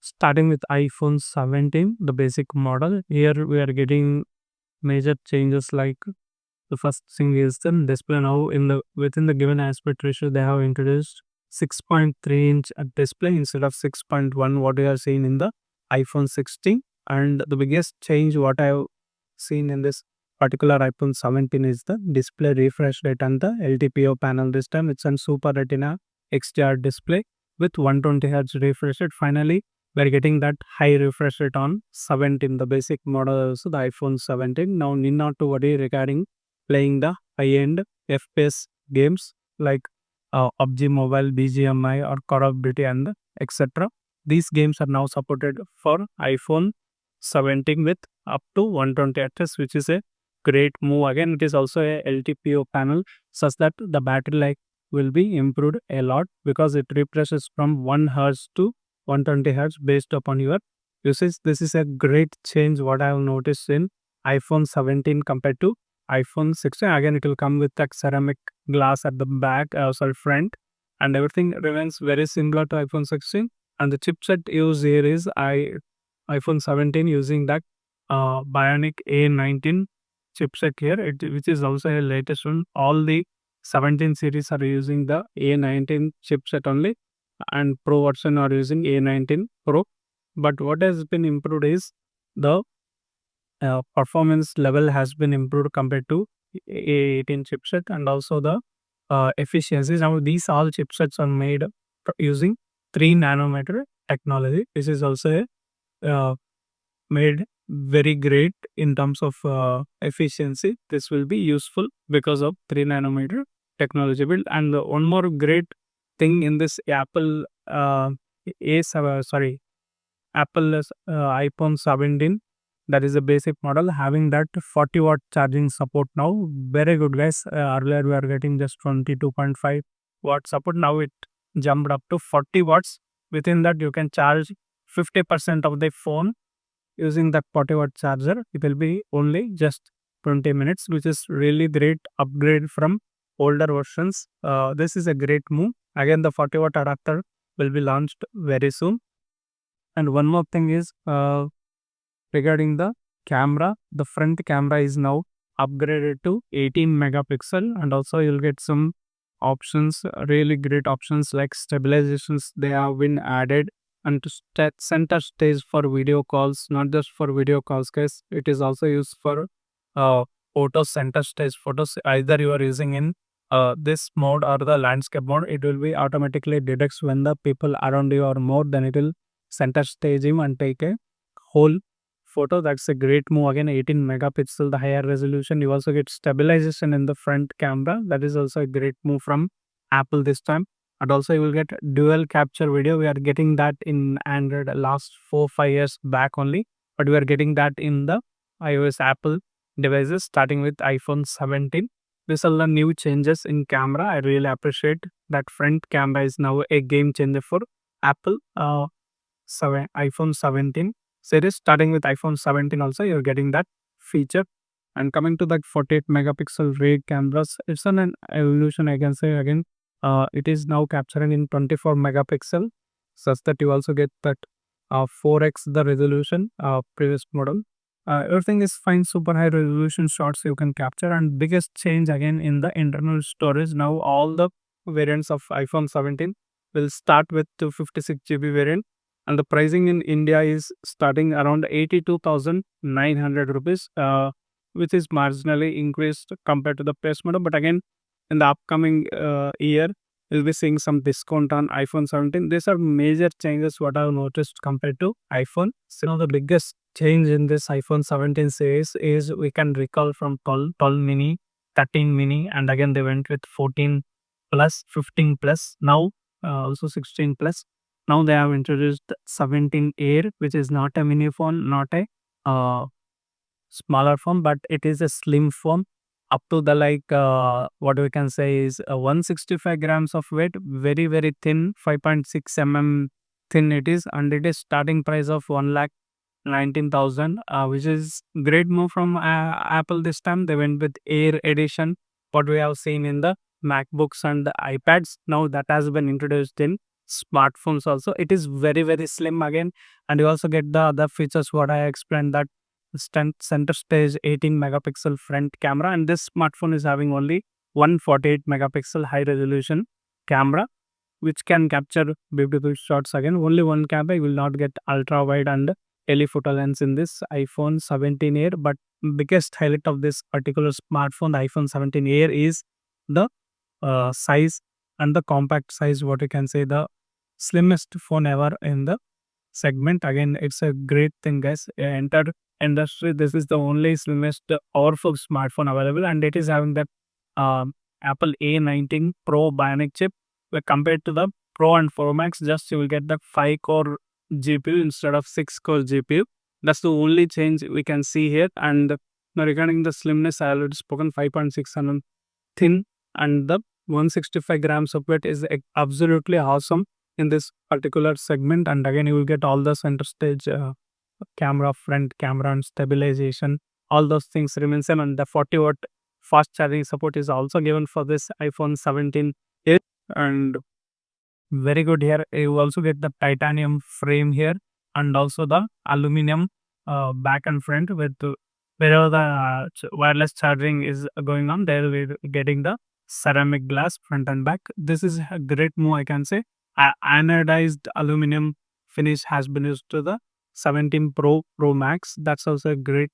starting with iPhone 17, the basic model. Here we are getting major changes like the first thing is the display. Now in the within the given aspect ratio they have introduced 6.3-inch display instead of 6.1 what we are seeing in the iPhone 16. And the biggest change what I have seen in this particular iPhone 17 is the display refresh rate and the LTPO panel. This time it's on Super Retina XDR display with 120 Hz refresh rate. Finally we're getting that high refresh rate on 17, the basic model also the iPhone 17. Now need not to worry regarding playing the high-end FPS games like PUBG Mobile, BGMI or Call of Duty and etc. These games are now supported for iPhone 17 with up to 120 Hz, which is a great move. Again, it is also a LTPO panel such that the battery life will be improved a lot because it refreshes from 1 Hz to 120 Hz based upon your usage. This is a great change what I have noticed in iPhone 17 compared to iPhone 16. Again, it will come with that ceramic glass at the back, front, and everything remains very similar to iPhone 16. And the chipset used here is iPhone 17 using that Bionic A19 chipset here, which is also a latest one. All the 17 series are using the A19 chipset only, and Pro version are using A19 Pro. But what has been improved is the performance level has been improved compared to A18 chipset, and also the efficiencies. Now these all chipsets are made using 3 nanometer technology. This is also made very great in terms of efficiency. This will be useful because of 3 nanometer technology build. And one more great thing in this Apple Apple iPhone 17, that is a basic model having that 40-watt charging support now. Very good, guys. Earlier we are getting just 22.5 watt support. Now it jumped up to 40 watts. Within that you can charge 50% of the phone using that 40-watt charger. It will be only just 20 minutes, which is really great upgrade from older versions. This is a great move. Again, the 40-watt adapter will be launched very soon. And one more thing is regarding the camera. The front camera is now upgraded to 18 megapixel, and also you'll get some options, really great options like stabilizations they have been added, and to center stage for video calls. Not just for video calls, guys, it is also used for photo center stage photos. Either you are using in this mode or the landscape mode, it will be automatically detects when the people around you are more, then it will center stage him and take a whole photo. That's a great move. Again, 18 megapixel, the higher resolution. You also get stabilization in the front camera. That is also a great move from Apple this time. And also you will get dual capture video. We are getting that in Android last 4-5 years back only, but we are getting that in the iOS Apple devices starting with iPhone 17. These are the new changes in camera. I really appreciate that front camera is now a game changer for Apple iPhone 17 series. Starting with iPhone 17 also you're getting that feature. And coming to that 48 megapixel rear cameras, it's an evolution, I can say. Again, it is now capturing in 24 megapixel, such that you also get that 4x the resolution previous model. Everything is fine, super high resolution shots you can capture. And biggest change again in the internal storage. Now all the variants of iPhone 17 will start with 256 GB variant, and the pricing in India is starting around 82,900 rupees, which is marginally increased compared to the base model. But again, in the upcoming year, we'll be seeing some discount on iPhone 17. These are major changes what I've noticed compared to iPhone. So now the biggest change in this iPhone 17 series is we can recall from 12 mini, 13 mini, and again they went with 14 plus, 15 plus, now also 16 plus. Now they have introduced 17 Air, which is not a mini phone, not a smaller phone, but it is a slim phone up to the what we can say is 165 grams of weight, very very thin, 5.6 mm thin it is, and it is starting price of 1,19,000, which is great move from Apple. This time they went with Air edition, what we have seen in the MacBooks and the iPads. Now that has been introduced in smartphones also. It is very slim again, and you also get the other features what I explained, that center stage 18 megapixel front camera, and this smartphone is having only 148 megapixel high resolution camera, which can capture beautiful shots. Again, only one camera, you will not get ultra wide and telephoto lens in this iPhone 17 Air. But biggest highlight of this particular smartphone, the iPhone 17 Air, is the size and the compact size. What you can say, the slimmest phone ever in the segment. Again, it's a great thing, guys. Enter industry. This is the only slimmest powerful smartphone available, and it is having that Apple A19 Pro Bionic chip. Compared to the Pro and Pro Max, just you will get the 5-core GPU instead of 6-core GPU. That's the only change we can see here. And now regarding the slimness, I already spoken, 5.6 mm thin, and the 165 grams of weight is absolutely awesome in this particular segment. And again, you will get all the center stage camera, front camera, and stabilization. All those things remain same, and the 40-watt fast charging support is also given for this iPhone 17. And very good here. You also get the titanium frame here, and also the aluminum back and front with wherever the wireless charging is going on, there we're getting the ceramic glass front and back. This is a great move, I can say. Anodized aluminum finish has been used to the 17 Pro Max. That's also a great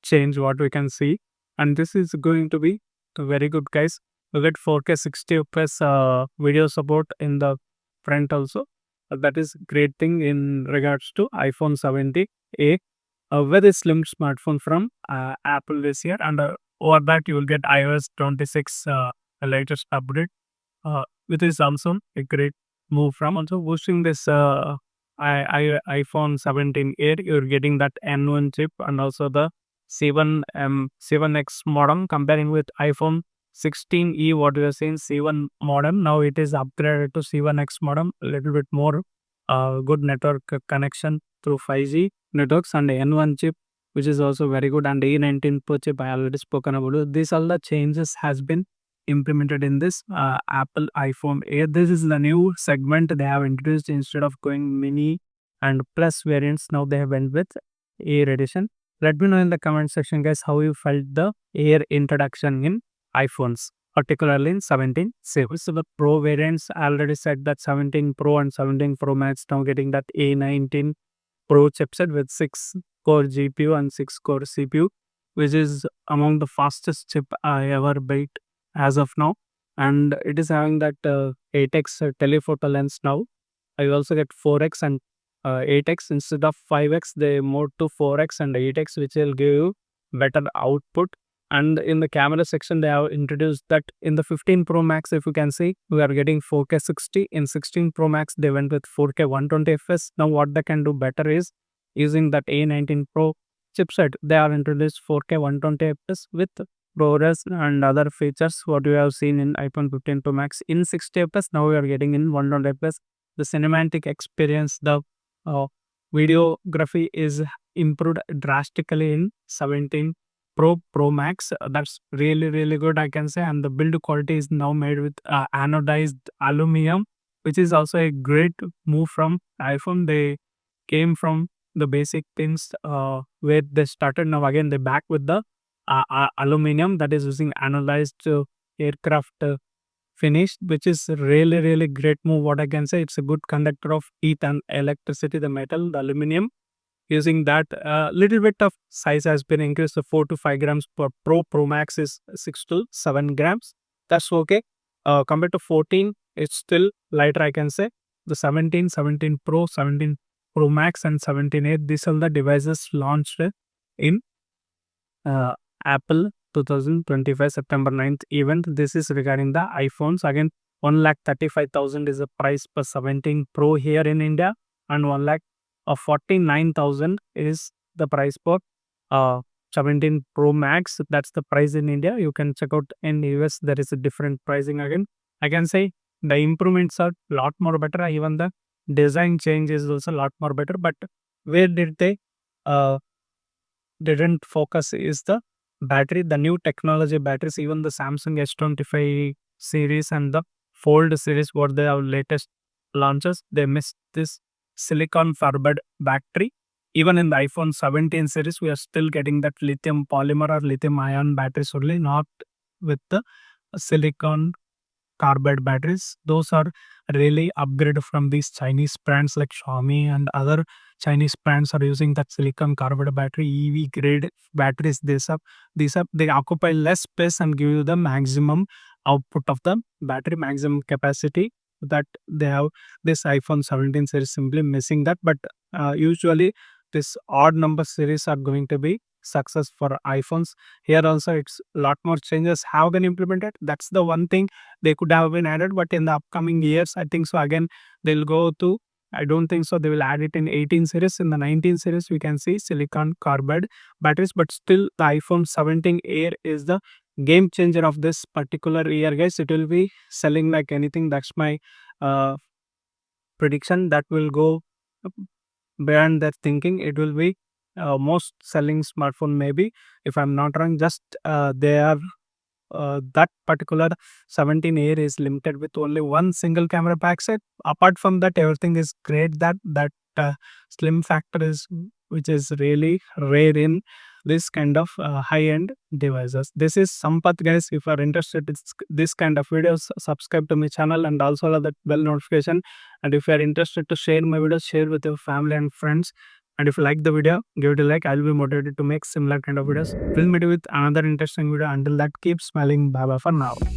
change what we can see, and this is going to be very good, guys. We get 4K 60 fps video support in the front also. That is great thing in regards to iPhone 70, a very slim smartphone from Apple this year. And over that, you will get iOS 26 latest update, which is also a great move from. Also boosting this iPhone 17 Air, you're getting that N1 chip and also the 7X modem, comparing with iPhone 16e, what we are saying C1 modem. Now it is upgraded to C1X modem, a little bit more good network connection through 5G networks, and N1 chip, which is also very good, and A19 Pro chip I already spoken about it. These all the changes has been implemented in this Apple iPhone Air. This is the new segment they have introduced. Instead of going mini and plus variants, now they have went with Air edition. Let me know in the comment section, guys, how you felt the Air introduction in iPhones, particularly in 17 series. So the Pro variants, I already said that 17 Pro and 17 Pro Max now getting that A19 Pro chipset with 6-core GPU and 6-core CPU, which is among the fastest chip I ever built as of now. And it is having that 8x telephoto lens now. I also get 4x and 8x instead of 5x. They moved to 4x and 8x, which will give you better output. And in the camera section, they have introduced that in the 15 Pro Max, if you can see, we are getting 4K 60. In 16 Pro Max, they went with 4K 120 fps. Now what they can do better is using that A19 Pro chipset, they are introduced 4K 120 fps with ProRes and other features what we have seen in iPhone 15 Pro Max in 60 fps. Now we are getting in 120 fps. The cinematic experience, the videography is improved drastically in 17 Pro Max. That's really good, I can say. And the build quality is now made with anodized aluminum, which is also a great move from iPhone. They came from the basic things where they started. Now again they back with the aluminum that is using anodized aircraft finish, which is really great move. What I can say, it's a good conductor of heat and electricity. The metal, the aluminum, using that little bit of size has been increased to 4 to 5 grams per Pro Max is 6 to 7 grams. That's okay. Compared to 14, it's still lighter, I can say. The 17 Pro, 17 Pro Max and 17A, these are the devices launched in Apple 2025 September 9th event. This is regarding the iPhones. Again, 1,35,000 is the price per 17 Pro here in India, and 1,49,000 is the price for 17 Pro Max. That's the price in India. You can check out in US. There is a different pricing again. I can say the improvements are a lot more better. Even the design change is also a lot more better. But where did they didn't focus is the battery, the new technology batteries. Even the Samsung S25 series and the Fold series, what they have latest launches, they missed this silicon carbide battery. Even in the iPhone 17 series, we are still getting that lithium polymer or lithium ion batteries only, not with the silicon carbide batteries. Those are really upgraded from these Chinese brands like Xiaomi, and other Chinese brands are using that silicon carbide battery EV grade batteries. These are they occupy less space and give you the maximum output of the battery, maximum capacity that they have. This iPhone 17 series simply missing that, but usually this odd number series are going to be success for iPhones. Here also it's a lot more changes have been implemented. That's the one thing they could have been added, but in the upcoming years I think so again they'll go to, I don't think so they will add it in 18 series. In the 19 series we can see silicon carbide batteries, but still the iPhone 17 Air is the game changer of this particular year, guys. It will be selling like anything. That's my uh, prediction. That will go beyond that thinking. It will be most selling smartphone, maybe, if I'm not wrong. Just they are that particular 17 Air is limited with only one single camera pack set. Apart from that, everything is great. That slim factor is, which is really rare in this kind of high-end devices. This is Sampath, guys. If you are interested in this kind of videos, subscribe to my channel and also allow that bell notification. And if you are interested to share my videos, share with your family and friends. And if you like the video, give it a like. I'll be motivated to make similar kind of videos. We'll meet you with another interesting video. Until that, keep smiling. Bye bye for now.